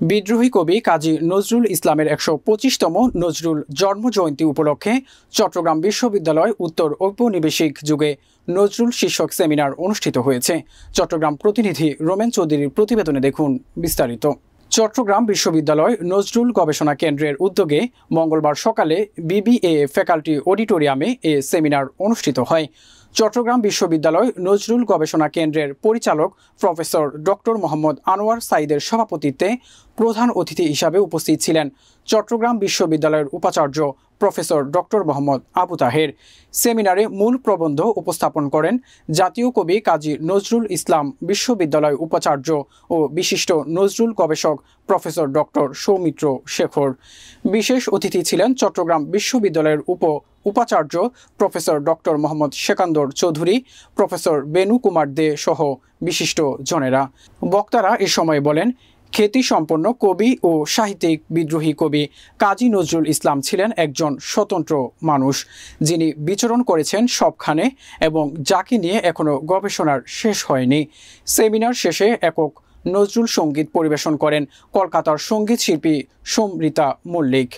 বিদ্রোহী কবি কাজী নজরুল ইসলামের ১২৫তম নজরুল জন্মজয়ন্তী উপলক্ষে চট্টগ্রাম বিশ্ববিদ্যালয় উত্তর ঔপনিবেশিক যুগে নজরুল শীর্ষক সেমিনার অনুষ্ঠিত হয়েছে। চট্টগ্রাম প্রতিনিধি রোমেন চৌধুরীর প্রতিবেদনে দেখুন বিস্তারিত। চট্টগ্রাম বিশ্ববিদ্যালয় নজরুল গবেষণা কেন্দ্রের উদ্যোগে মঙ্গলবার সকালে বিবিএ ফ্যাকাল্টি অডিটোরিয়ামে এ সেমিনার অনুষ্ঠিত হয়। চট্টগ্রাম বিশ্ববিদ্যালয় নজরুল গবেষণা কেন্দ্রের পরিচালক প্রফেসর ডক্টর মোহাম্মদ আনোয়ার সাঈদের সভাপতিত্বে প্রধান অতিথি হিসাবে উপস্থিত ছিলেন চট্টগ্রাম বিশ্ববিদ্যালয়ের উপাচার্য প্রফেসর ডক্টর মোহাম্মদ আবু তাহের। সেমিনারে মূল প্রবন্ধ উপস্থাপন করেন জাতীয় কবি কাজী নজরুল ইসলাম বিশ্ববিদ্যালয় উপাচার্য ও বিশিষ্ট নজরুল গবেষক প্রফেসর ডক্টর সৌমিত্র শেখর। বিশেষ অতিথি ছিলেন চট্টগ্রাম বিশ্ববিদ্যালয়ের উপাচার্য professor doctor Mohammad Sekandar Chowdhury, professor Benu Kumar Dey সহ বিশিষ্ট জনেরা। বক্তারা এ সময় বলেন, খ্যাতিসম্পন্ন কবি ও সাহিত্যিক বিদ্রোহী কবি কাজী নজরুল ইসলাম ছিলেন একজন স্বতন্ত্র মানুষ, যিনি বিচরণ করেছেন সবখানে এবং যাকে নিয়ে এখনো গবেষণার শেষ হয়নি। সেমিনার শেষে একক নজরুল সঙ্গীত পরিবেশন করেন কলকাতার সঙ্গীত শিল্পী সমৃতা মল্লিক।